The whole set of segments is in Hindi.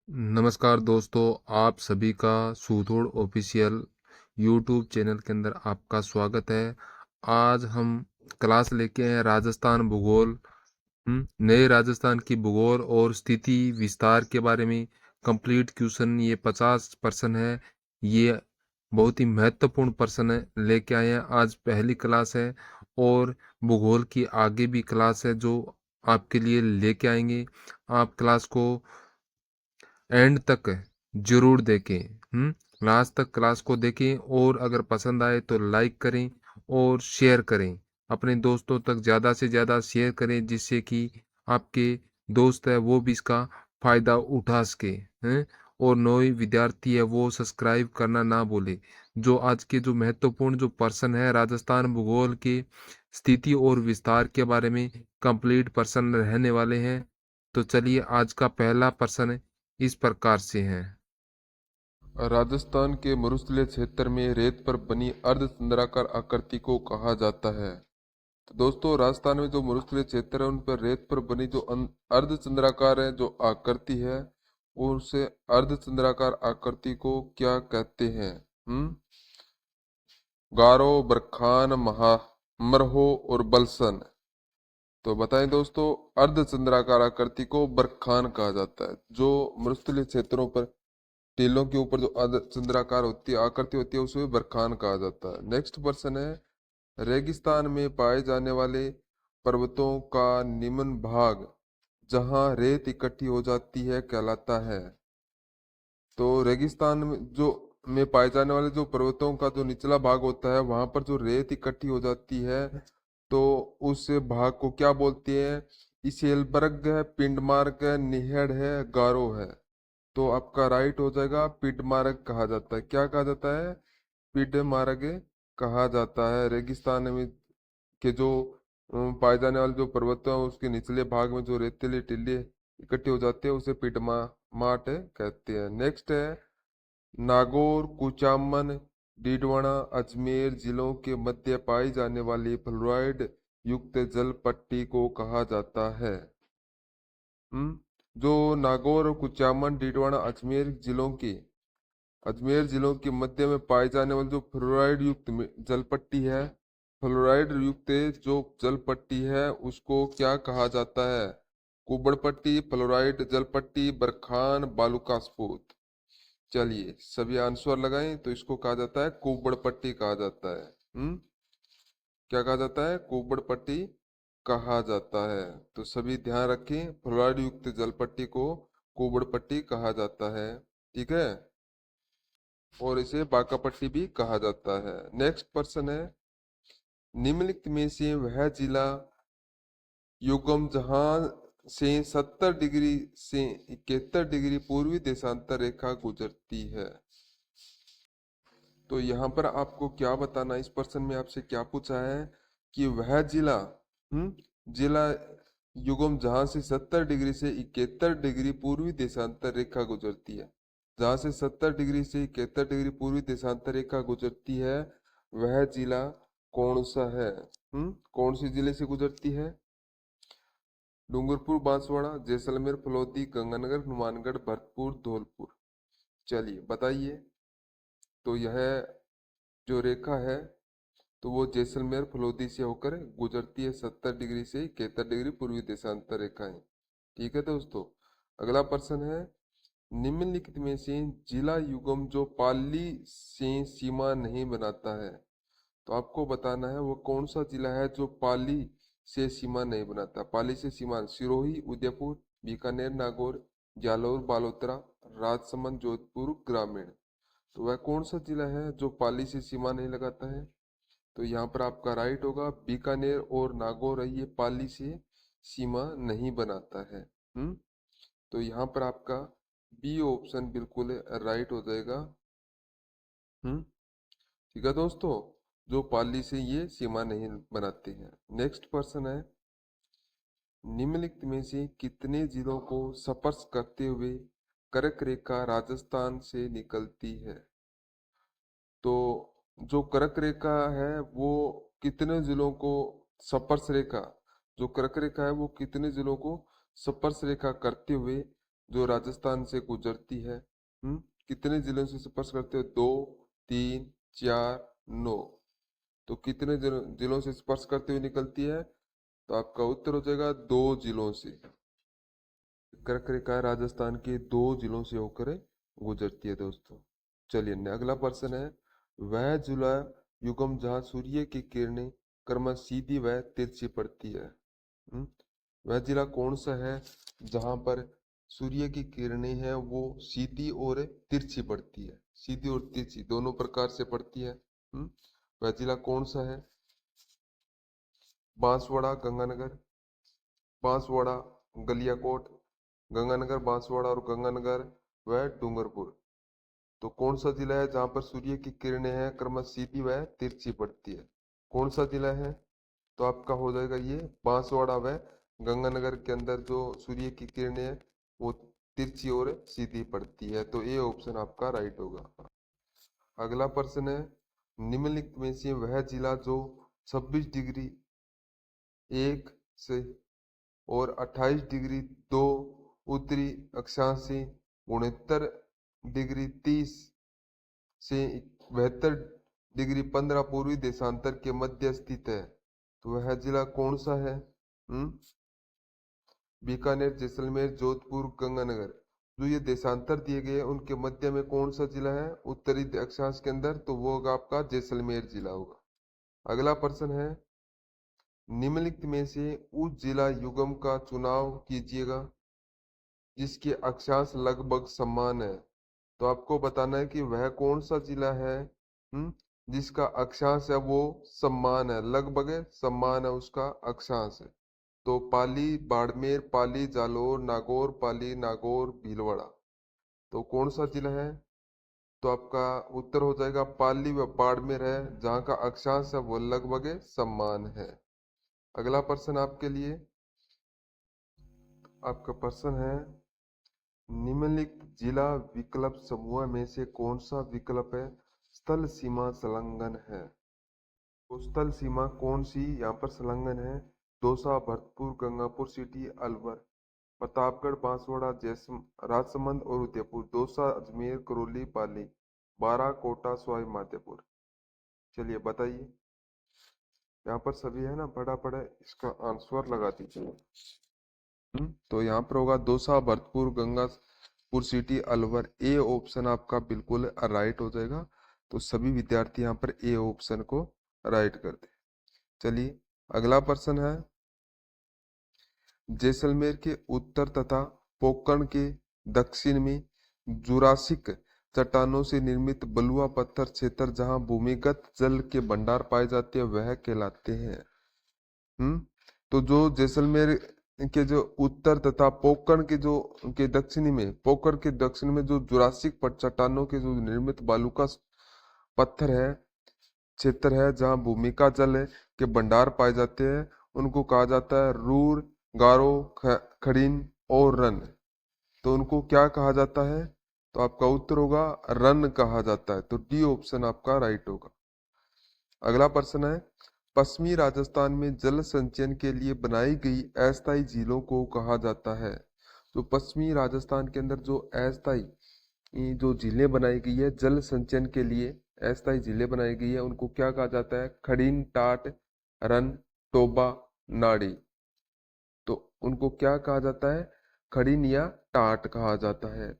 नमस्कार दोस्तों, आप सभी का सूथोड़ ऑफिशियल यूट्यूब चैनल के अंदर आपका स्वागत है। आज हम क्लास लेके आए हैं राजस्थान भूगोल। नए राजस्थान की भूगोल और स्थिति विस्तार के बारे में कंप्लीट क्वेश्चन। ये 50% है। ये बहुत ही महत्वपूर्ण प्रश्न है लेके आए हैं। आज पहली क्लास है और भूगोल की आगे भी क्लास है जो आपके लिए लेके आएंगे। आप क्लास को एंड तक जरूर देखें। लास्ट तक क्लास को देखें और अगर पसंद आए तो लाइक करें और शेयर करें। अपने दोस्तों तक ज़्यादा से ज़्यादा शेयर करें जिससे कि आपके दोस्त है वो भी इसका फ़ायदा उठा सके हैं। और नए विद्यार्थी है वो सब्सक्राइब करना ना भूले। जो आज के जो महत्वपूर्ण जो पर्सन है राजस्थान भूगोल के स्थिति और विस्तार के बारे में कंप्लीट पर्सन रहने वाले हैं। तो चलिए आज का पहला पर्सन इस प्रकार से हैं। राजस्थान के मरुस्थलीय क्षेत्र में रेत पर बनी अर्धचंद्राकार आकृति को कहा जाता है। तो दोस्तों, राजस्थान में जो मरुस्थलीय क्षेत्र है उन पर रेत पर बनी जो अर्धचंद्राकार है जो आकृति है, उसे अर्धचंद्राकार आकृति को क्या कहते हैं? गारो, बरखान, मरहो और बलसन। तो बताएं दोस्तों, अर्धचंद्राकार आकृति को बरखान कहा जाता है। जो मरुस्थलीय क्षेत्रों पर टीलों के ऊपर जो चंद्राकार होती है आकृति होती है उसे बरखान कहा जाता है। नेक्स्ट पर्सन है, रेगिस्तान में पाए जाने वाले पर्वतों का निम्न भाग जहां रेत इकट्ठी हो जाती है कहलाता है। तो रेगिस्तान में पाए जाने वाले जो पर्वतों का जो निचला भाग होता है वहां पर जो रेत इकट्ठी हो जाती है तो उस भाग को क्या बोलते हैं? इसेलबर्ग है, पिंडमार्ग है, निहेड़ है, गारो है। तो आपका राइट हो जाएगा पिडमार्ग कहा जाता है। क्या कहा जाता है? पिडमार्ग कहा जाता है। रेगिस्तान में के जो पाए जाने वाले जो पर्वत है उसके निचले भाग में जो रेतीली टीले इकट्ठी हो जाती है उसे पिडमा माट कहते हैं। नेक्स्ट है, नागौर, कुचामन, डीडवाना, अजमेर जिलों के मध्य पाई जाने वाली फ्लोराइड युक्त जल पट्टी को कहा जाता है। जो नागौर, कुचामन, डीडवाना, अजमेर जिलों के मध्य में पाए जाने वाली जो फ्लोराइड युक्त जलपट्टी है, फ्लोराइड युक्त जो जलपट्टी है उसको क्या कहा जाता है? कुबड़ पट्टी, फ्लोराइड जलपट्टी, बरखान, बालूका स्फूत। चलिए सभी आंसर लगाएं। तो इसको कहा जाता है कुबड़ पट्टी कहा जाता है। क्या कहा जाता है? कुबड़ पट्टी कहा जाता है। तो सभी ध्यान रखें, फ्लोराइड युक्त जलपट्टी को कुबड़ पट्टी कहा जाता है। ठीक है, और इसे बाका पट्टी भी कहा जाता है। नेक्स्ट पर्सन है, निम्नलिखित में से वह जिला युगम जहां से 70 डिग्री से 71 डिग्री पूर्वी देशांतर रेखा गुजरती है। तो यहाँ पर आपको क्या बताना, इस पर्सन में आपसे क्या पूछा है कि वह जिला जिला युगम जहां से 70 डिग्री से 71 डिग्री पूर्वी देशांतर रेखा गुजरती है। जहां से 70 डिग्री से 71 डिग्री पूर्वी देशांतर रेखा गुजरती है वह जिला कौन सा है? कौन सी जिले से गुजरती है? डूंगरपुर, बांसवाड़ा, जैसलमेर, फलौदी, गंगानगर, हनुमानगढ़, भरतपुर, धौलपुर। चलिए बताइए। तो यह जो रेखा है तो वो जैसलमेर फलौदी से होकर गुजरती है। 70 डिग्री से 71 डिग्री पूर्वी देशांतर रेखाएं। ठीक है दोस्तों, अगला प्रश्न है, निम्नलिखित में से जिला युगम जो पाली से सीमा नहीं बनाता है। तो आपको बताना है वो कौन सा जिला है जो पाली से सीमा नहीं बनाता। पाली से सीमा सिरोही, उदयपुर, बीकानेर, नागौर, जालौर, बालोतरा, राजसमंद, जोधपुर ग्रामीण। तो वह कौन सा जिला है जो पाली से सीमा नहीं लगाता है? तो यहाँ पर आपका राइट होगा बीकानेर और नागौर, ये पाली से सीमा नहीं बनाता है। तो यहाँ पर आपका बी ऑप्शन बिल्कुल राइट हो जाएगा। ठीक है दोस्तों, जो पाली से ये सीमा नहीं बनाते हैं। नेक्स्ट पर्सन है, निम्नलिखित में से कितने जिलों को स्पर्श करते हुए कर्क रेखा राजस्थान से निकलती है? तो जो कर्क रेखा है वो कितने जिलों को स्पर्श रेखा जो कर्क रेखा है वो कितने जिलों को स्पर्श रेखा करते हुए जो राजस्थान से गुजरती है। कितने जिलों से स्पर्श करते हो? 2, 3, 4, 9। तो कितने जिलों से स्पर्श करते हुए निकलती है? तो आपका उत्तर हो जाएगा 2 जिलों से। कर्क रेखा राजस्थान के 2 जिलों से होकर गुजरती है दोस्तों। चलिए अगला प्रश्न है, वह जिला युगम जहाँ सूर्य की किरणें क्रमशः सीधी व तिरछी पड़ती है। वह जिला कौन सा है जहां पर सूर्य की किरणें हैं वो सीधी और तिरछी पड़ती है? सीधी और तिरछी दोनों प्रकार से पड़ती है। वह जिला कौन सा है? बांसवाड़ा, गंगानगर, बांसवाड़ा, गलियाकोट, गंगानगर, बांसवाड़ा और गंगानगर व डूंगरपुर। तो कौन सा जिला है जहां पर सूर्य की किरणें हैं क्रमशः सीधी व तिरछी पड़ती है? कौन सा जिला है? तो आपका हो जाएगा ये बांसवाड़ा व गंगानगर के अंदर जो सूर्य की किरणें हैं वो तिरछी और सीधी पड़ती है। तो ये ऑप्शन आपका राइट होगा। अगला प्रश्न है, निम्नलिखित में से वह जिला जो 26 डिग्री 1 से और 28 डिग्री 2 उत्तरी अक्षांश से 69 डिग्री 30 से 72 डिग्री 15 पूर्वी देशांतर के मध्य स्थित है। तो वह जिला कौन सा है? बीकानेर, जैसलमेर, जोधपुर, गंगानगर। जो ये देशांतर दिए गए हैं उनके मध्य में कौन सा जिला है उत्तरी अक्षांश के अंदर? तो वो होगा आपका जैसलमेर जिला होगा। अगला प्रश्न है, निम्नलिखित में से उस जिला युगम का चुनाव कीजिएगा जिसके अक्षांश लगभग समान है। तो आपको बताना है कि वह कौन सा जिला है जिसका अक्षांश है वो समान है, लगभग समान है उसका अक्षांश है। तो पाली, बाड़मेर, पाली, जालोर, नागौर, पाली, नागौर, भीलवाड़ा। तो कौन सा जिला है? तो आपका उत्तर हो जाएगा पाली व बाड़मेर है, जहाँ का अक्षांश है वो लगभग समान है। अगला प्रश्न आपके लिए, आपका प्रश्न है, निम्नलिखित जिला विकल्प समूह में से कौन सा विकल्प है स्थल सीमा संलग्न है? तो स्थल सीमा कौन सी यहाँ पर संलग्न है? दौसा, भरतपुर, गंगापुर सिटी, अलवर, प्रतापगढ़, बांसवाड़ा, राजसमंद और उदयपुर। दौसा, अजमेर, करौली, पाली, बारा, कोटा, सवाई माधोपुर। चलिए बताइए, यहाँ पर सभी है ना, फटाफट इसका आंसर लगा दीजिए। तो यहाँ पर होगा दौसा, भरतपुर, गंगापुर सिटी, अलवर। ए ऑप्शन आपका बिल्कुल राइट हो जाएगा। तो सभी विद्यार्थी यहाँ पर ए ऑप्शन को राइट कर दे। चलिए अगला प्रश्न है, जैसलमेर के उत्तर तथा पोकरण के दक्षिण में जुरासिक चट्टानों से निर्मित बलुआ पत्थर क्षेत्र जहां भूमिगत जल के भंडार पाए जाते हैं वह कहलाते हैं। तो जो जैसलमेर के जो उत्तर तथा पोकरण के जो के दक्षिणी में, पोकरण के दक्षिण में जो जुरासिक चट्टानों के जो निर्मित बालू का पत्थर है क्षेत्र है जहाँ भूमि का जल के भंडार पाए जाते हैं उनको कहा जाता है रूर, गारो, खड़ीन और रन। तो उनको क्या कहा जाता है? तो आपका उत्तर होगा रन कहा जाता है। तो डी ऑप्शन आपका राइट होगा। अगला प्रश्न है, पश्चिमी राजस्थान में जल संचयन के लिए बनाई गई अस्थायी झीलों को कहा जाता है। तो पश्चिमी राजस्थान के अंदर जो अस्थायी जो झीलें बनाई गई है जल संचयन के लिए, अस्थायी झीलें बनाई गई है उनको क्या कहा जाता है? खड़ीन, टाट, रन, टोबा, नाड़ी। तो उनको क्या कहा जाता है? खड़ीन या टाट कहा जाता है।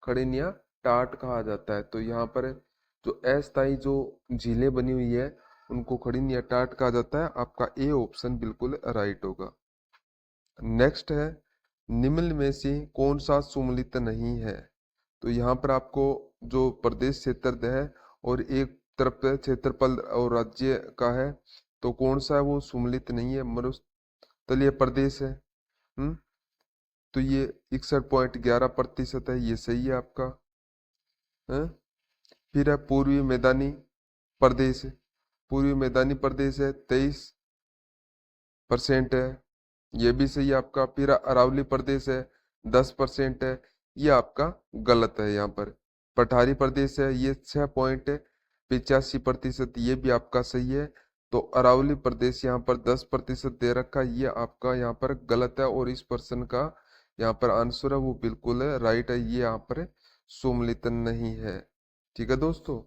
खड़ीन या टाट कहा जाता है। तो यहाँ पर जो अस्थायी जो झीलें बनी हुई है उनको खड़ीन या टाट कहा जाता है। आपका ए ऑप्शन बिल्कुल राइट होगा। नेक्स्ट है, निम्न में से कौन सा सुमेलित नहीं है? तो यहाँ पर आपको जो प्रदेश क्षेत्र है और एक तरफ क्षेत्रफल और राज्य का है, तो कौन सा है वो सुमेलित नहीं है? मरुस्थलीय प्रदेश है। तो ये 61.11% है, ये सही है आपका। फिर है पूर्वी मैदानी प्रदेश, पूर्वी मैदानी प्रदेश है 23% है, ये भी सही है आपका। फिर अरावली प्रदेश है 10% है, ये आपका गलत है। यहाँ पर पठारी प्रदेश है ये 6.85%, ये भी आपका सही है। तो अरावली प्रदेश यहाँ पर 10% दे रखा है, ये आपका यहाँ पर गलत है और इस प्रश्न का यहाँ पर आंसर है वो बिल्कुल है, राइट है, ये यहाँ पर सम्मिलित नहीं है। ठीक है दोस्तों,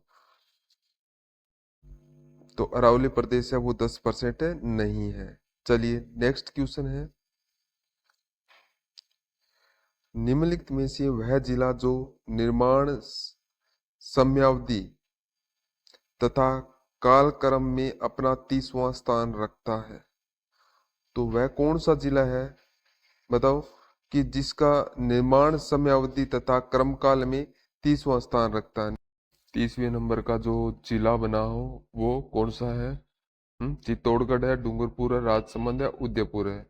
तो अरावली प्रदेश है वो 10% है, नहीं है। चलिए नेक्स्ट क्वेश्चन है, निम्नलिखित में से वह जिला जो निर्माण समयावधि तथा कालक्रम में अपना 30वां स्थान रखता है, तो वह कौन सा जिला है बताओ, कि जिसका निर्माण समयावधि तथा क्रमकाल में 30वां स्थान रखता है। 30वें नंबर का जो जिला बना हो वो कौन सा है? चित्तौड़गढ़ है, डूंगरपुर है, राजसमंद है, उदयपुर है।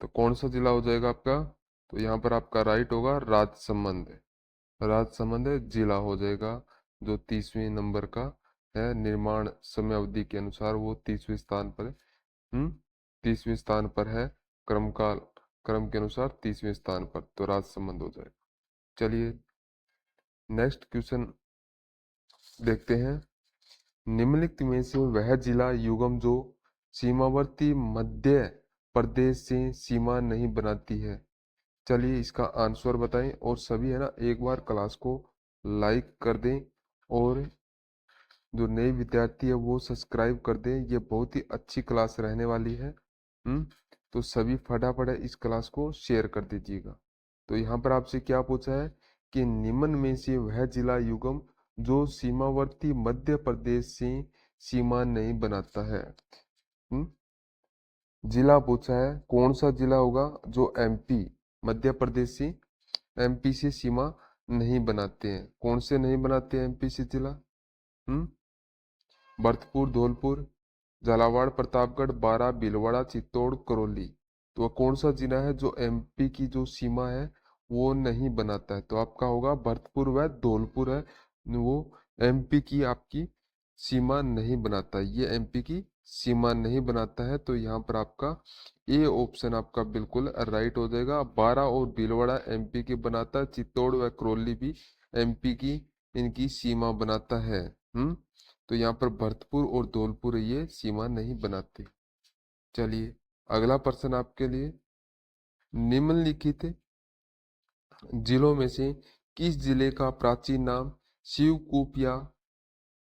तो कौन सा जिला हो जाएगा आपका? तो यहाँ पर आपका राइट होगा राजसमंद। राजसमंद जिला हो जाएगा, जो 30वें नंबर का है, निर्माण समयावधि के अनुसार वो 30वें स्थान पर है। 30वें स्थान पर है, क्रम के अनुसार 30वें स्थान पर, तो राजसमंद हो जाएगा। चलिए नेक्स्ट क्वेश्चन देखते हैं, निम्नलिखित में से वह जिला युगम जो सीमावर्ती मध्य प्रदेश से सीमा नहीं बनाती है। चलिए इसका आंसर बताएं, और सभी है ना एक बार क्लास को लाइक कर दें, और जो नए विद्यार्थी है वो सब्सक्राइब कर दें। ये बहुत ही अच्छी क्लास रहने वाली है। तो सभी फटाफट इस क्लास को शेयर कर दीजिएगा। तो यहाँ पर आपसे क्या पूछा है कि निम्न में से वह जिला युगम जो सीमावर्ती मध्य प्रदेश से सीमा नहीं बनाता है। जिला पूछा है, कौन सा जिला होगा जो एमपी मध्य प्रदेश से एमपी से सीमा नहीं बनाते हैं। कौन से नहीं बनाते हैं एमपी से जिला? भरतपुर, धौलपुर, झालावाड़, प्रतापगढ़, बारां, भीलवाड़ा, चित्तौड़, करौली। तो कौन सा जिला है जो एमपी की जो सीमा है वो नहीं बनाता है? तो आपका होगा भरतपुर व धौलपुर है, वो एमपी की आपकी सीमा नहीं बनाता, ये एमपी की सीमा नहीं बनाता है। तो यहाँ पर आपका ए ऑप्शन आपका बिल्कुल राइट हो जाएगा। बारां और भीलवाड़ा एमपी की बनाता है, चित्तौड़ व करौली भी एमपी की इनकी सीमा बनाता है। तो यहाँ पर भरतपुर और धौलपुर ये सीमा नहीं बनाते। चलिए अगला प्रश्न आपके लिए, निम्नलिखित जिलों में से किस जिले का प्राचीन नाम शिवकूप या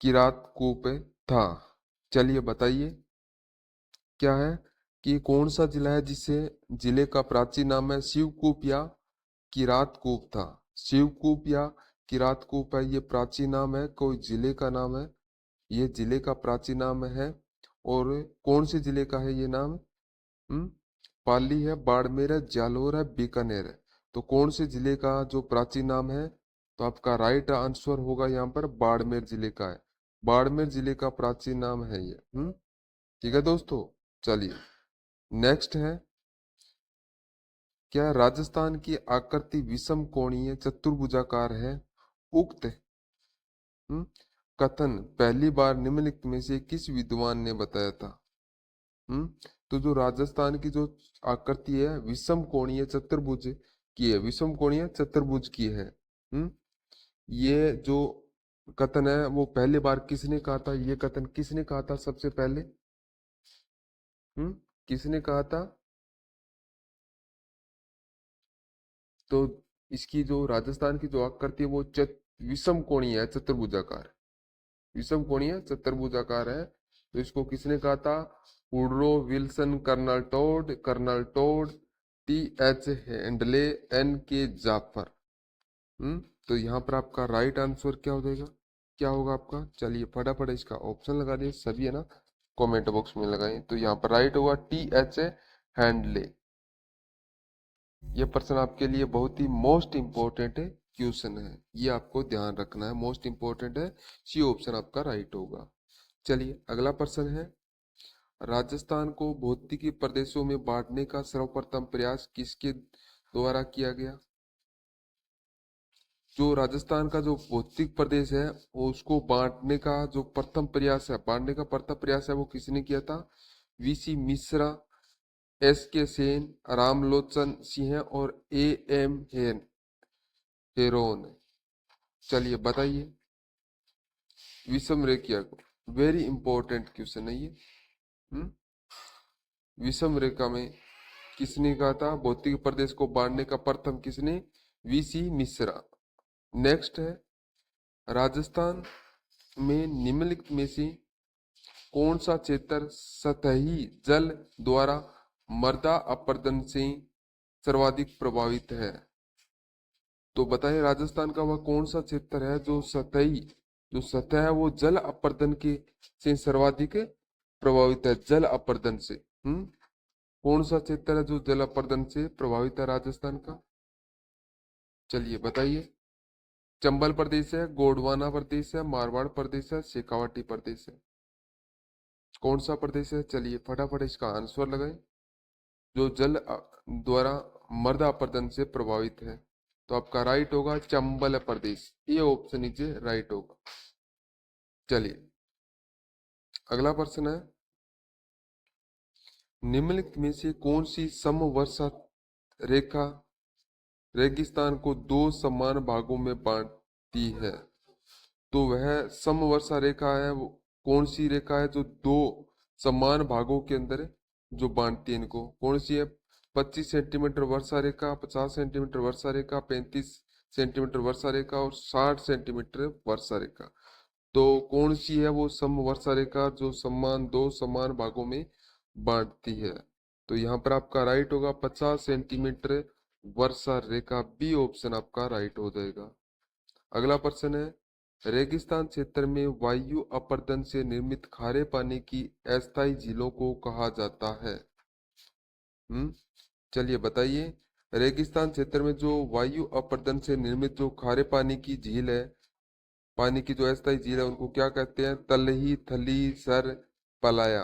किरातकूप था? चलिए बताइए क्या है, कि कौन सा जिला है जिसे जिले का प्राचीन नाम है शिवकूप या किरातकूप था। शिवकूप या किरातकूप है, ये प्राचीन नाम है, कोई जिले का नाम है, ये जिले का प्राचीन नाम है। और कौन से जिले का है ये नाम? पाली है, बाड़मेर है, जालोर है, बीकानेर है। तो कौन से जिले का जो प्राचीन नाम है? तो आपका राइट आंसर होगा यहाँ पर बाड़मेर जिले का है। बाड़मेर जिले का प्राचीन नाम है ये। ठीक है दोस्तों, चलिए नेक्स्ट है, क्या राजस्थान की आकृति विषम कोणीय चतुर्भुजाकार है? उक्त कथन पहली बार निम्नलिखित में से किस विद्वान ने बताया था? तो जो राजस्थान की जो आकृति है विषम कोणीय चतुर्भुज की है, विषम कोणीय चतुर्भुज की है। ये जो कथन है वो पहली बार किसने कहा था? ये कथन किसने कहा था सबसे पहले? किसने कहा था? तो इसकी जो राजस्थान की जो आकृति है वो विषम कोणीय है, चतुर्भुजाकार, विषम कोणीय चतुर्भुजाकार है। तो इसको किसने कहा था? Woodrow Wilson, colonel Tod, T H Hendley, N K Jafar. तो यहाँ पर आपका राइट आंसर क्या हो जाएगा, क्या होगा आपका? चलिए फटाफट इसका ऑप्शन लगा दिए सभी है ना, कमेंट बॉक्स में लगाइए। तो यहाँ पर राइट होगा टी एच हैंडले। ये प्रश्न आपके लिए बहुत ही मोस्ट इंपॉर्टेंट है, क्वेश्चन है, ये आपको ध्यान रखना है, मोस्ट इंपॉर्टेंट है, सी ऑप्शन आपका राइट होगा। चलिए अगला प्रश्न है, राजस्थान को भौतिकी प्रदेशों में बांटने का सर्वप्रथम प्रयास किसके द्वारा किया गया? जो राजस्थान का जो भौतिक प्रदेश है उसको बांटने का जो प्रथम प्रयास है, बांटने का प्रथम प्रयास है, वो किसने किया था? वीसी मिश्रा, एस के सेन, रामलोचन सिंह और ए एम हेरोन। चलिए बताइए, विषम रेखा, वेरी इंपॉर्टेंट क्वेश्चन है ये। विषम रेखा में किसने कहा था? भौतिक प्रदेश को बांटने का प्रथम किसने? वीसी मिश्रा। नेक्स्ट है, राजस्थान में निम्नलिखित में से कौन सा क्षेत्र सतही जल द्वारा मृदा अपरदन से सर्वाधिक प्रभावित है? तो बताएं राजस्थान का वह कौन सा क्षेत्र है जो सतही, जो सतह है वो जल अपरदन के से सर्वाधिक प्रभावित है, जल अपरदन से। कौन सा क्षेत्र है जो जल अपरदन से प्रभावित है राजस्थान का? चलिए बताइए। चंबल प्रदेश है, गोंडवाना प्रदेश है, मारवाड़ प्रदेश है, शेखावाटी प्रदेश है? कौन सा प्रदेश है? चलिए फटाफट इसका आंसर लगाएं। जो जल द्वारा मृदा अपरदन से प्रभावित है, तो आपका राइट होगा चंबल प्रदेश। ये ऑप्शन नीचे राइट होगा। चलिए अगला प्रश्न है, निम्नलिखित में से कौन सी समवर्षा रेखा रेगिस्तान को दो समान भागों में बांटती है? तो वह समवर्षा रेखा है, वो कौन सी रेखा है जो दो समान भागों के अंदर जो बांटती है इनको? कौन सी है? 25 सेंटीमीटर वर्षा रेखा, 50 सेंटीमीटर वर्षा रेखा, 35 सेंटीमीटर वर्षा रेखा और 60 सेंटीमीटर वर्षा रेखा। तो कौन सी है वो समवर्षा रेखा जो दो समान भागों में बांटती है? तो यहाँ पर आपका राइट होगा 50 सेंटीमीटर वर्षा रेखा। बी ऑप्शन आपका राइट हो जाएगा। अगला प्रश्न है, रेगिस्तान क्षेत्र में वायु अपरदन से निर्मित खारे पानी की अस्थायी झीलों को कहा जाता है? चलिए बताइए। रेगिस्तान क्षेत्र में जो वायु अपरदन से निर्मित जो खारे पानी की झील है, पानी की जो अस्थायी झील है, उनको क्या कहते हैं? तलही, थली, सर, पलाया।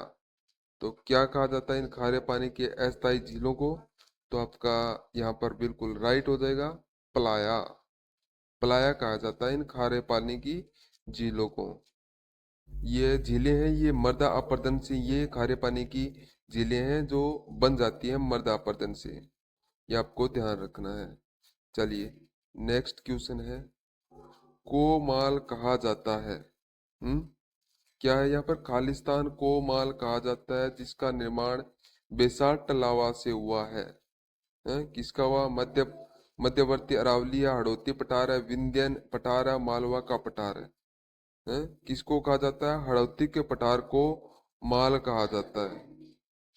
तो क्या कहा जाता है इन खारे पानी के अस्थायी झीलों को? तो आपका यहाँ पर बिल्कुल राइट हो जाएगा, पलाया। पलाया कहा जाता है इन खारे पानी की झीलों को। ये झीलें हैं, ये मृदा अपरदन से, ये खारे पानी की झीलें हैं जो बन जाती हैं मृदा अपरदन से। ये आपको ध्यान रखना है। चलिए नेक्स्ट क्वेश्चन है, को माल कहा जाता है? क्या है यहाँ पर? खालिस्तान को माल कहा जाता है जिसका निर्माण बेसाल्ट लावा से हुआ है। किसका हुआ? मध्यवर्ती अरावली या हड़ौती पठार है, विंध्यन पठार है, मालवा का पठार है? किसको कहा जाता है? हड़ौती के पठार को माल कहा जाता है।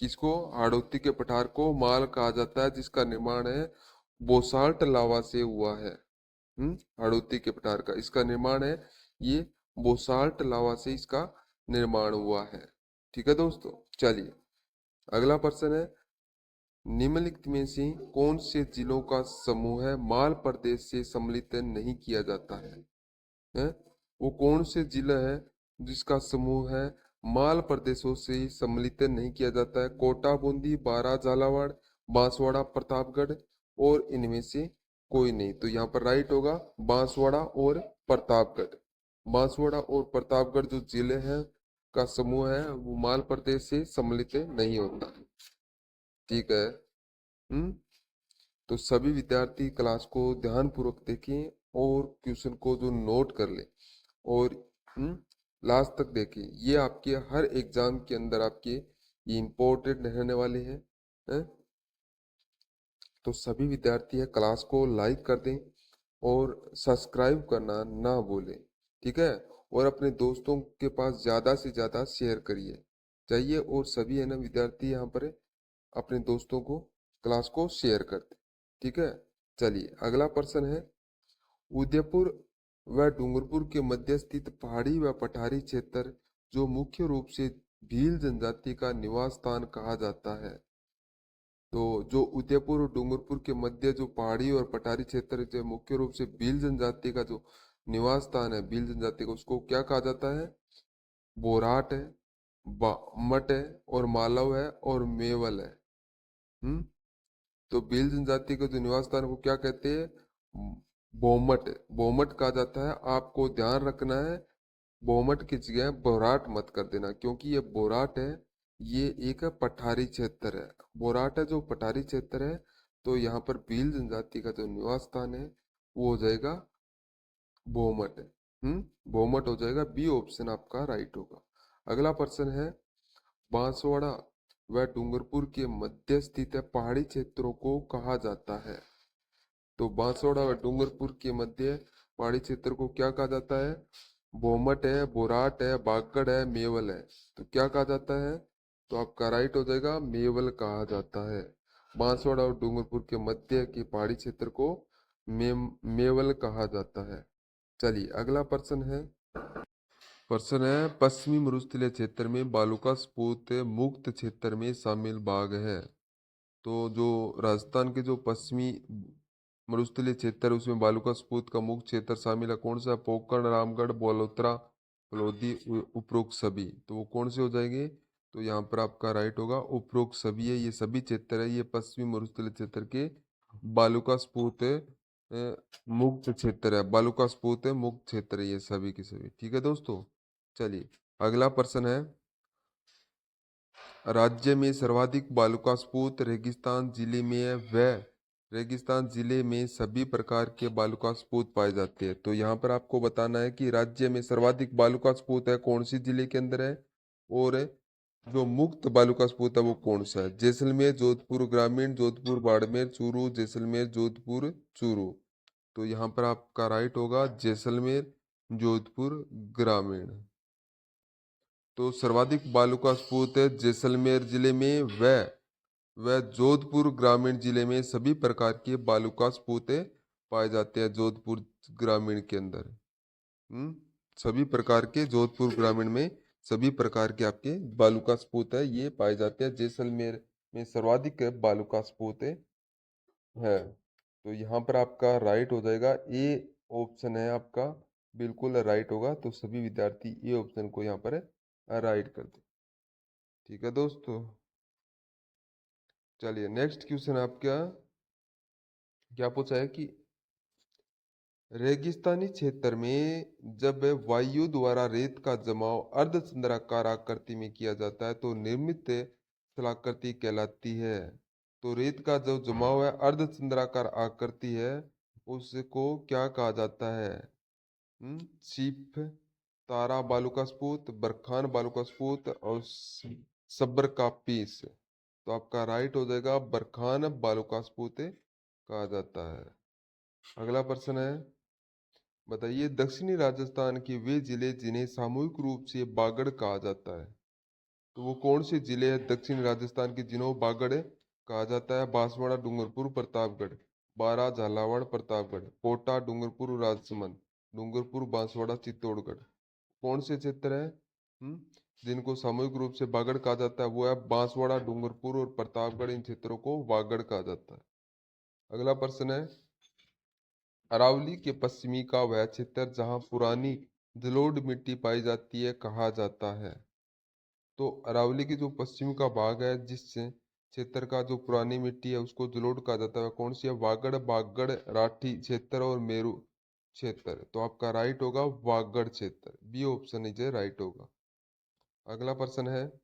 किसको? हड़ौती के पठार को माल कहा जाता है जिसका निर्माण है बोसाल्ट लावा से हुआ है। हड़ौती के पठार का इसका निर्माण है, ये बोसाल्ट लावा से इसका निर्माण हुआ है। ठीक है दोस्तों। चलिए अगला प्रश्न है, निम्नलिखित में से कौन से जिलों का समूह है माल प्रदेश से सम्मिलित नहीं किया जाता है? वो कौन से जिला है जिसका समूह है माल प्रदेशों से सम्मिलित नहीं किया जाता है? कोटा, बूंदी, बारां, झालावाड़, बांसवाड़ा, प्रतापगढ़ और इनमें से कोई नहीं। तो यहाँ पर राइट होगा बांसवाड़ा और प्रतापगढ़। बांसवाड़ा और प्रतापगढ़ जो जिले हैं का समूह है वो माल प्रदेश से सम्मिलित नहीं होता। ठीक है। तो सभी विद्यार्थी क्लास को ध्यान पूर्वक देखें और क्वेश्चन को जो नोट कर ले और लास्ट तक देखें। ये आपके हर एग्जाम के अंदर आपके ये इम्पोर्टेंट रहने वाले हैं। तो सभी विद्यार्थी है क्लास को लाइक कर दें और सब्सक्राइब करना ना भूलें। ठीक है। और अपने दोस्तों के पास ज़्यादा से ज़्यादा शेयर करिए चाहिए और सभी है ना विद्यार्थी यहाँ पर अपने दोस्तों को क्लास को शेयर कर दें। ठीक है। चलिए अगला प्रश्न है, उदयपुर व डूंगरपुर के मध्य स्थित पहाड़ी व पठारी क्षेत्र जो मुख्य रूप से भील जनजाति का निवास स्थान कहा जाता है? तो जो उदयपुर और डूंगरपुर के मध्य जो पहाड़ी और पठारी क्षेत्र जो मुख्य रूप से भील जनजाति का जो निवास स्थान है, भील जनजाति का, उसको क्या कहा जाता है? बोराट है, मट है और मालव है और मेवल है। तो भील जनजाति का जो निवास स्थान को क्या कहते हैं? बोमट। बोमट कहा जाता है। आपको ध्यान रखना है बोमट की जगह बोराट मत कर देना, क्योंकि ये बोराट है, ये एक पठारी क्षेत्र है। बोराट है जो पठारी क्षेत्र है। तो यहाँ पर भील जनजाति का जो निवास स्थान है वो हो जाएगा बोमट। बोमट हो जाएगा। बी ऑप्शन आपका राइट होगा। अगला प्रश्न है, बांसवाड़ा वह डूंगरपुर के मध्य स्थित पहाड़ी क्षेत्रों को कहा जाता है। तो बांसवाड़ा व डूंगरपुर के मध्य पहाड़ी क्षेत्र को क्या कहा जाता है? बोमट है, बोराट है, बागड़ है, मेवल है। तो क्या कहा जाता है? तो आपका राइट हो जाएगा मेवल कहा जाता है। बांसवाड़ा और डूंगरपुर के मध्य के पहाड़ी क्षेत्र को मेवल कहा जाता है। चलिए अगला प्रश्न है पश्चिमी मरुस्थलीय क्षेत्र में बालूका स्फूर्त मुक्त क्षेत्र में शामिल भाग है। तो जो राजस्थान के जो पश्चिमी मरुस्थलीय क्षेत्र है उसमें बालूका स्फूर्त का मुक्त क्षेत्र शामिल है। कौन सा? पोकरण, रामगढ़, बलोत्रा, फलोदी, उपरोक्त सभी। तो वो कौन से हो जाएंगे? तो यहाँ पर आपका राइट होगा उपरोक्त सभी है। ये सभी क्षेत्र है, ये पश्चिमी मरुस्थलीय क्षेत्र के बालूका स्फूर्त मुक्त क्षेत्र है। बालूका स्फूर्त मुक्त क्षेत्र है ये सभी के सभी। ठीक है दोस्तों। चलिए अगला प्रश्न है राज्य में सर्वाधिक बालूका स्फूर्त रेगिस्तान जिले में है। वह रेगिस्तान जिले में सभी प्रकार के बालूका स्फूर्त पाए जाते हैं। तो यहाँ पर आपको बताना है कि राज्य में सर्वाधिक बालूका स्फूर्त है कौन सी जिले के अंदर है, और जो मुक्त बालूका स्फूर्त है वो कौन सा है। जैसलमेर, जोधपुर ग्रामीण, जोधपुर बाड़मेर, चूरू, जैसलमेर, जोधपुर, चूरू। तो यहाँ पर आपका राइट होगा जैसलमेर, जोधपुर ग्रामीण। तो सर्वाधिक बालूका स्फूर्त है जैसलमेर जिले में, वह जोधपुर ग्रामीण जिले में सभी प्रकार के बालूका स्फूर्त पाए जाते हैं। जोधपुर ग्रामीण के अंदर सभी प्रकार के जोधपुर ग्रामीण में सभी प्रकार के आपके बालूका स्फूर्त है ये पाए जाते हैं। जैसलमेर में सर्वाधिक बालूका स्फूर्त है। तो यहाँ पर आपका राइट हो जाएगा ए ऑप्शन है आपका बिल्कुल राइट होगा। तो सभी विद्यार्थी ए ऑप्शन को यहाँ पर राइट कर दे। ठीक है दोस्तों। चलिए नेक्स्ट क्वेश्चन आपका क्या पूछा है कि रेगिस्तानी क्षेत्र में जब वायु द्वारा रेत का जमाव अर्धचंद्राकार आकृति में किया जाता है तो निर्मित स्थलाकृति कहलाती है। तो रेत का जो जमाव है अर्धचंद्राकार आकृति है उसको क्या कहा जाता है? सीप, तारा बालूका स्फूर्त, बरखान बालूका स्फूर्त और सब्र का पीस। तो आपका राइट हो जाएगा बरखान बालूका स्फूर्त कहा जाता है। अगला प्रश्न है बताइए दक्षिणी राजस्थान के वे जिले जिन्हें सामूहिक रूप से बागड़ कहा जाता है। तो वो कौन से जिले हैं दक्षिणी राजस्थान के जिन्हों बागड़ कहा जाता है? बांसवाड़ा, डूंगरपुर, प्रतापगढ़, बारां, झालावाड़, प्रतापगढ़, कोटा, डूंगरपुर, राजसमंद, डूंगरपुर, बांसवाड़ा, चित्तौड़गढ़। कौन से क्षेत्र है जिनको सामूहिक रूप से बागड़ कहा जाता है? वो है बांसवाड़ा, डूंगरपुर और प्रतापगढ़। इन क्षेत्रों को बागड़ कहा जाता है। अगला प्रश्न है अरावली के पश्चिमी का वह क्षेत्र जहाँ पुरानी जलोढ़ मिट्टी पाई जाती है कहा जाता है। तो अरावली की जो पश्चिम का भाग है जिस क्षेत्र का जो पुरानी मिट्टी है उसको जलोढ़ कहा जाता है कौन सी है? वागड़, बागड़, राठी क्षेत्र और मेरू क्षेत्र। तो आपका राइट होगा वागड़ क्षेत्र। बी ऑप्शन इज राइट होगा। अगला प्रश्न है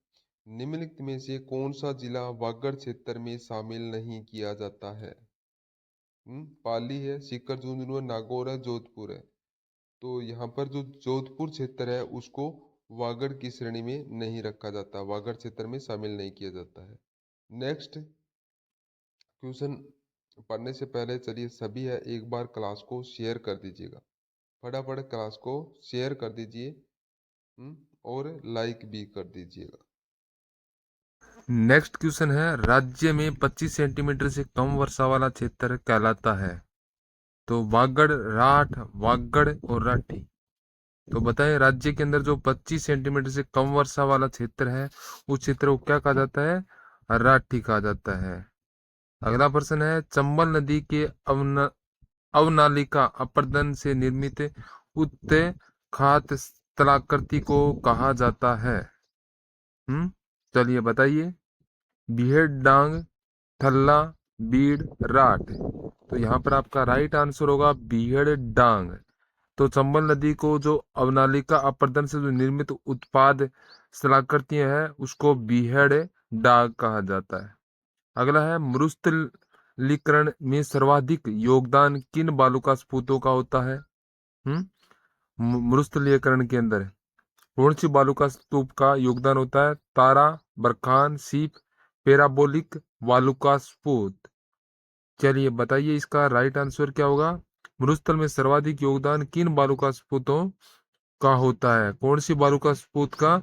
निम्नलिखित में से कौन सा जिला वागड़ क्षेत्र में शामिल नहीं किया जाता है? पाली है, सीकर, झुंझुनू, नागौर है, जोधपुर है। तो यहाँ पर जो जोधपुर क्षेत्र है उसको वागड़ की श्रेणी में नहीं रखा जाता, वागड़ क्षेत्र में शामिल नहीं किया जाता है। नेक्स्ट क्वेश्चन पढ़ने से पहले चलिए सभी है एक बार क्लास को शेयर कर दीजिएगा। फटाफट क्लास को शेयर कर दीजिए और लाइक भी कर दीजिएगा। नेक्स्ट क्वेश्चन है राज्य में 25 सेंटीमीटर से कम वर्षा वाला क्षेत्र कहलाता है। तो वागड़, राठ, वागड़ और राठी। तो बताएं राज्य के अंदर जो 25 सेंटीमीटर से कम वर्षा वाला क्षेत्र है उस क्षेत्र को क्या कहा जाता है? राठी कहा जाता है। अगला प्रश्न है चंबल नदी के अवनालिका अपरदन से निर्मित उत्खात स्थलाकृति को कहा जाता है। चलिए बताइए बीहड़, डांग, थल्ला, बीड़, राठ। तो यहाँ पर आपका राइट आंसर होगा बीहड़ डांग। तो चंबल नदी को जो अवनालिका अपरदन से जो निर्मित उत्पाद स्थलाकृतियां हैं उसको बीहड़ डांग कहा जाता है। अगला है मरुस्थलीकरण में सर्वाधिक योगदान किन बालूका स्फूर्तों का होता है? मरुस्थलीकरण के अंदर कौन सी बालूका स्तूप का योगदान होता है? तारा, बरखान, सीप, पैराबोलिक वालुका स्फूत। चलिए बताइए इसका राइट आंसर क्या होगा। मरुस्थल में सर्वाधिक योगदान किन बालुका स्फूतों का होता है? कौन सी बालुका स्फूत का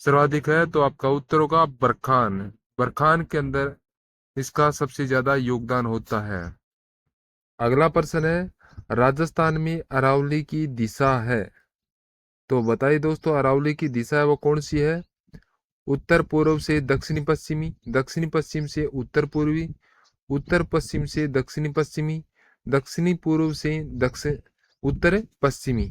सर्वाधिक है? तो आपका उत्तर होगा बरखान। बरखान के अंदर इसका सबसे ज्यादा योगदान होता है। अगला प्रश्न है, राजस्थान में अरावली की दिशा है, तो बताइए दोस्तों अरावली की दिशा है वो कौन सी है? उत्तर पूर्व से दक्षिणी पश्चिमी, दक्षिणी पश्चिम से उत्तर पूर्वी, उत्तर पश्चिम से दक्षिणी पश्चिमी, दक्षिणी पूर्व से दक्षिण उत्तर पश्चिमी।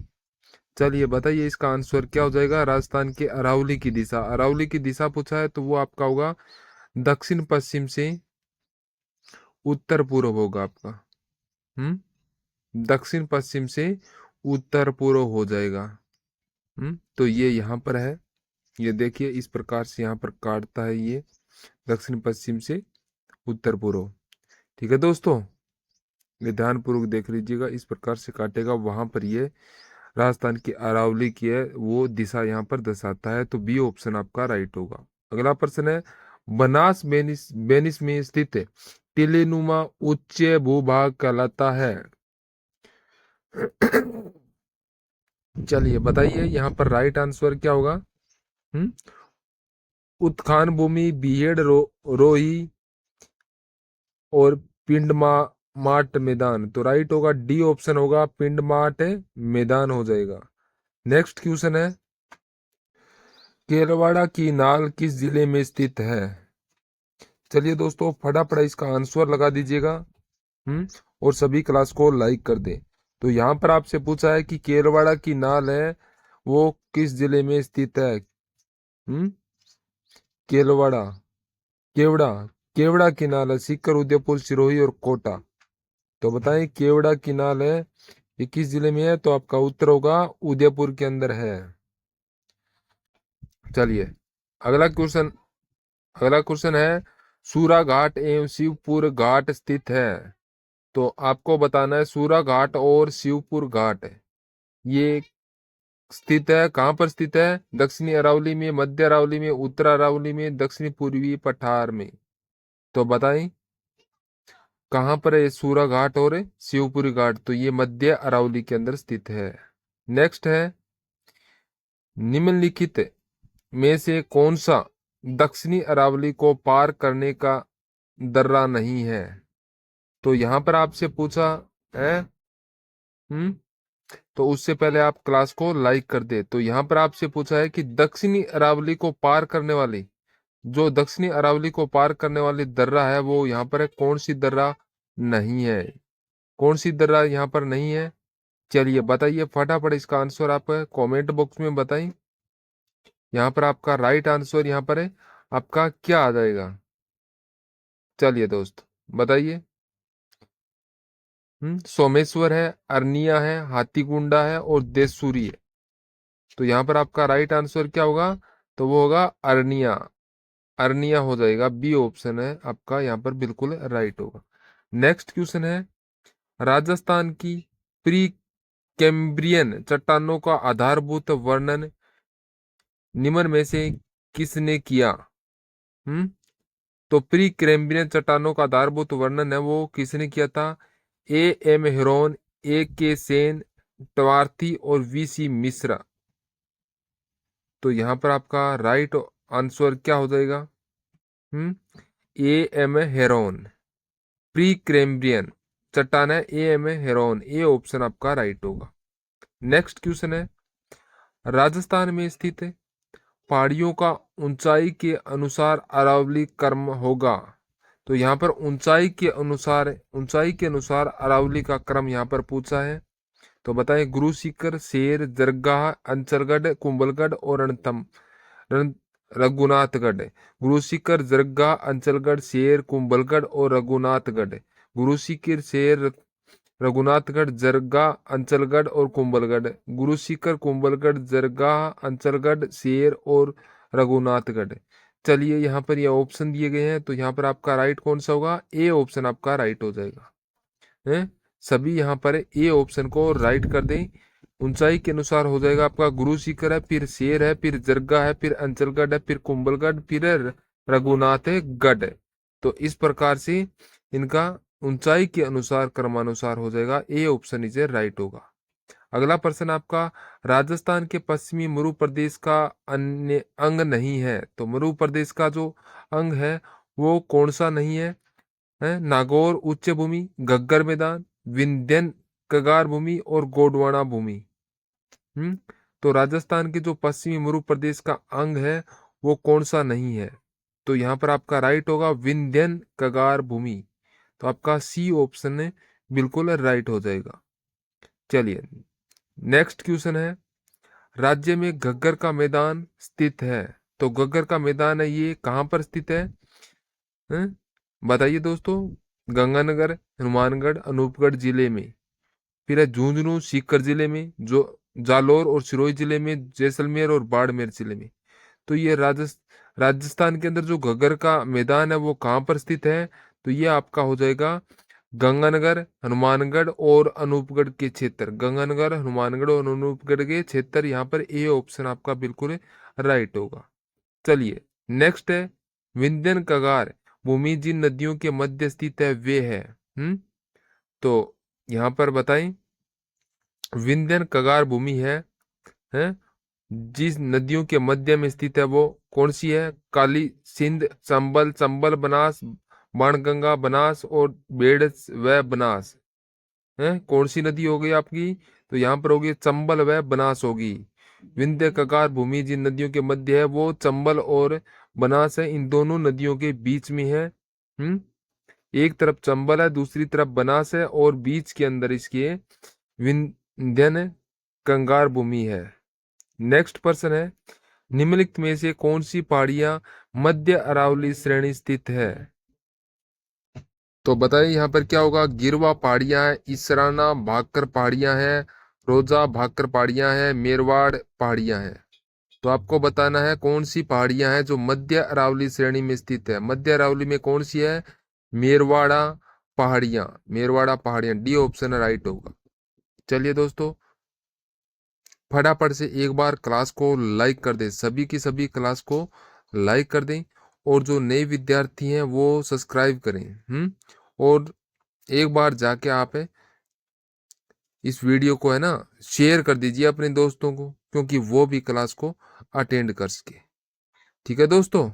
चलिए बताइए इसका आंसर क्या हो जाएगा। राजस्थान के अरावली की दिशा, अरावली की दिशा पूछा है तो वो आपका होगा दक्षिण पश्चिम से उत्तर पूर्व होगा आपका। दक्षिण पश्चिम से उत्तर पूर्व हो जाएगा। तो ये यहाँ पर है, ये देखिए इस प्रकार से यहाँ पर काटता है ये दक्षिण पश्चिम से उत्तर पूर्व। ठीक है दोस्तों, ये ध्यानपूर्वक देख लीजिएगा, इस प्रकार से काटेगा, वहां पर ये राजस्थान की अरावली की है वो दिशा यहाँ पर दर्शाता है। तो बी ऑप्शन आपका राइट होगा। अगला प्रश्न है, बनास बेनिस बेनिस में स्थित टिल्लीनुमा उच्च भूभाग कहलाता है। चलिए बताइए यहाँ पर राइट आंसर क्या होगा। उत्खान भूमि, बीहेड़ रोही और माट मैदान। तो राइट होगा डी ऑप्शन होगा, माट मैदान हो जाएगा। नेक्स्ट क्वेश्चन है, केरवाड़ा की नाल किस जिले में स्थित है? चलिए दोस्तों फटाफट इसका आंसर लगा दीजिएगा और सभी क्लास को लाइक कर दें। तो यहाँ पर आपसे पूछा है कि केरवाड़ा की नाल है वो किस जिले में स्थित है? केरवाड़ा, केवड़ा, केवड़ा की नाल है सीकर, उदयपुर, सिरोही और कोटा। तो बताएं केवड़ा की नाल है ये किस जिले में है? तो आपका उत्तर होगा उदयपुर के अंदर है। चलिए अगला क्वेश्चन है, सूरा घाट एवं शिवपुर घाट स्थित है। तो आपको बताना है सूरा घाट और शिवपुर घाट ये स्थित है कहां पर स्थित है? दक्षिणी अरावली में, मध्य अरावली में, उत्तर अरावली में, दक्षिणी पूर्वी पठार में। तो बताएं कहां पर है सूरा घाट और शिवपुरी घाट? तो ये मध्य अरावली के अंदर स्थित है। नेक्स्ट है, निम्नलिखित में से कौन सा दक्षिणी अरावली को पार करने का दर्रा नहीं है? तो यहां पर आपसे पूछा है तो उससे पहले आप क्लास को लाइक कर दे। तो यहां पर आपसे पूछा है कि दक्षिणी अरावली को पार करने वाली, जो दक्षिणी अरावली को पार करने वाली दर्रा है वो यहाँ पर है कौन सी दर्रा नहीं है? कौन सी दर्रा यहाँ पर नहीं है? चलिए बताइए फटाफट इसका आंसर आप कमेंट बॉक्स में बताइए। यहाँ पर आपका राइट आंसर यहाँ पर है आपका क्या आ जाएगा? चलिए दोस्त बताइए। सोमेश्वर है, अरनिया है, हाथीकुंडा है और देसूरी है। तो यहाँ पर आपका राइट आंसर क्या होगा? तो वो होगा अरनिया, अरनिया हो जाएगा। बी ऑप्शन है आपका यहाँ पर बिल्कुल राइट होगा। नेक्स्ट क्वेश्चन है, राजस्थान की प्री कैम्ब्रियन चट्टानों का आधारभूत वर्णन निम्न में से किसने किया? तो प्री कैम्ब्रियन चट्टानों का आधारभूत वर्णन है वो किसने किया था? ए एम हेरोन, ए के सेन, टवार्थी और वी सी मिश्रा। तो यहाँ पर आपका राइट आंसर क्या हो जाएगा? A M Heron, pre Cambrian चट्टान है A M Heron, A option आपका राइट होगा। नेक्स्ट क्वेश्चन है, राजस्थान में स्थित पहाड़ियों का ऊंचाई के अनुसार अरावली क्रम होगा। तो यहाँ पर ऊंचाई के अनुसार अरावली का क्रम यहाँ पर पूछा है। तो बताएं गुरु सीकर, शेर, जरगाह, अंचलगढ़, कुंभलगढ़ और रघुनाथगढ़। गुरु सीकर, जरगाह, अंचलगढ़, शेर, कुंभलगढ़ और रघुनाथगढ़। गुरु सीकर, शेर, रघुनाथगढ़, जरगाह, अंचलगढ़ और कुंभलगढ़। गुरु सीकर, कुंभलगढ़, जरगाह, अंचलगढ़, शेर और रघुनाथगढ़। चलिए यहाँ पर ये ऑप्शन दिए गए हैं तो यहाँ पर आपका राइट कौन सा होगा? ए ऑप्शन आपका राइट हो जाएगा। सभी यहाँ पर ए ऑप्शन को राइट कर दें। ऊंचाई के अनुसार हो जाएगा आपका गुरु सीकर है, फिर शेर है, फिर जरगा है, फिर अंचलगढ़ है, फिर कुंभलगढ़, फिर रघुनाथगढ़। तो इस प्रकार से इनका ऊंचाई के अनुसार क्रमानुसार हो जाएगा, ए ऑप्शन इज राइट होगा। अगला प्रश्न आपका, राजस्थान के पश्चिमी मरु प्रदेश का अन्य अंग नहीं है। तो मरु प्रदेश का जो अंग है वो कौन सा नहीं है? नागौर उच्च भूमि, गग्गर मैदान, विंध्यन कगार भूमि और गोंडवाना भूमि। तो राजस्थान के जो पश्चिमी मरु प्रदेश का अंग है वो कौन सा नहीं है? तो यहाँ पर आपका राइट होगा विंध्यन कगार भूमि। तो आपका सी ऑप्शन है बिल्कुल राइट हो जाएगा। चलिए नेक्स्ट क्वेश्चन है, राज्य में घग्गर का मैदान स्थित है। तो घग्गर का मैदान है ये कहाँ पर स्थित है? बताइए दोस्तों। गंगानगर, हनुमानगढ़, अनूपगढ़ जिले में, फिर है झुंझुनू सीकर जिले में, जो जालोर और सिरोही जिले में, जैसलमेर और बाड़मेर जिले में। तो ये राजस्थान के अंदर जो घग्गर का मैदान है वो कहाँ पर स्थित है? तो ये आपका हो जाएगा गंगानगर, हनुमानगढ़ और अनूपगढ़ के क्षेत्र। गंगानगर, हनुमानगढ़ और अनूपगढ़ के क्षेत्र, यहाँ पर ए ऑप्शन आपका बिल्कुल राइट होगा। चलिए नेक्स्ट है, विंध्यन कगार भूमि जिन नदियों के मध्य स्थित है वे है। तो यहाँ पर बताएं, विंध्यन कगार भूमि है जिस नदियों के मध्य में स्थित है वो कौन सी है? काली, सिंध, चंबल, चंबल बनास, बाणगंगा बनास और बेड़ व बनास है। कौन सी नदी हो गई आपकी? तो यहाँ पर होगी चंबल व बनास होगी। विंध्य कगार भूमि जिन नदियों के मध्य है वो चंबल और बनास है, इन दोनों नदियों के बीच में है। एक तरफ चंबल है, दूसरी तरफ बनास है और बीच के अंदर इसके विंध्यन कंगार भूमि है। नेक्स्ट प्रश्न है, निम्नलिखित में से कौन सी पहाड़ियां मध्य अरावली श्रेणी स्थित है? तो बताइए यहाँ पर क्या होगा? गिरवा पहाड़ियां है, इसराना भाकर पहाड़ियां हैं, रोजा भाकर पहाड़ियां हैं, मेरवाड़ पहाड़ियां हैं। तो आपको बताना है कौन सी पहाड़ियां हैं जो मध्य अरावली श्रेणी में स्थित है। मध्य अरावली में कौन सी है? मेरवाड़ा पहाड़ियां। मेरवाड़ा पहाड़ियां, डी ऑप्शन राइट होगा। चलिए दोस्तों, फटाफट से एक बार क्लास को लाइक कर दें, सभी की सभी क्लास को लाइक कर दें, और जो नए विद्यार्थी हैं वो सब्सक्राइब करें। और एक बार जाके आप इस वीडियो को है ना शेयर कर दीजिए अपने दोस्तों को, क्योंकि वो भी क्लास को अटेंड कर सके। ठीक है दोस्तों।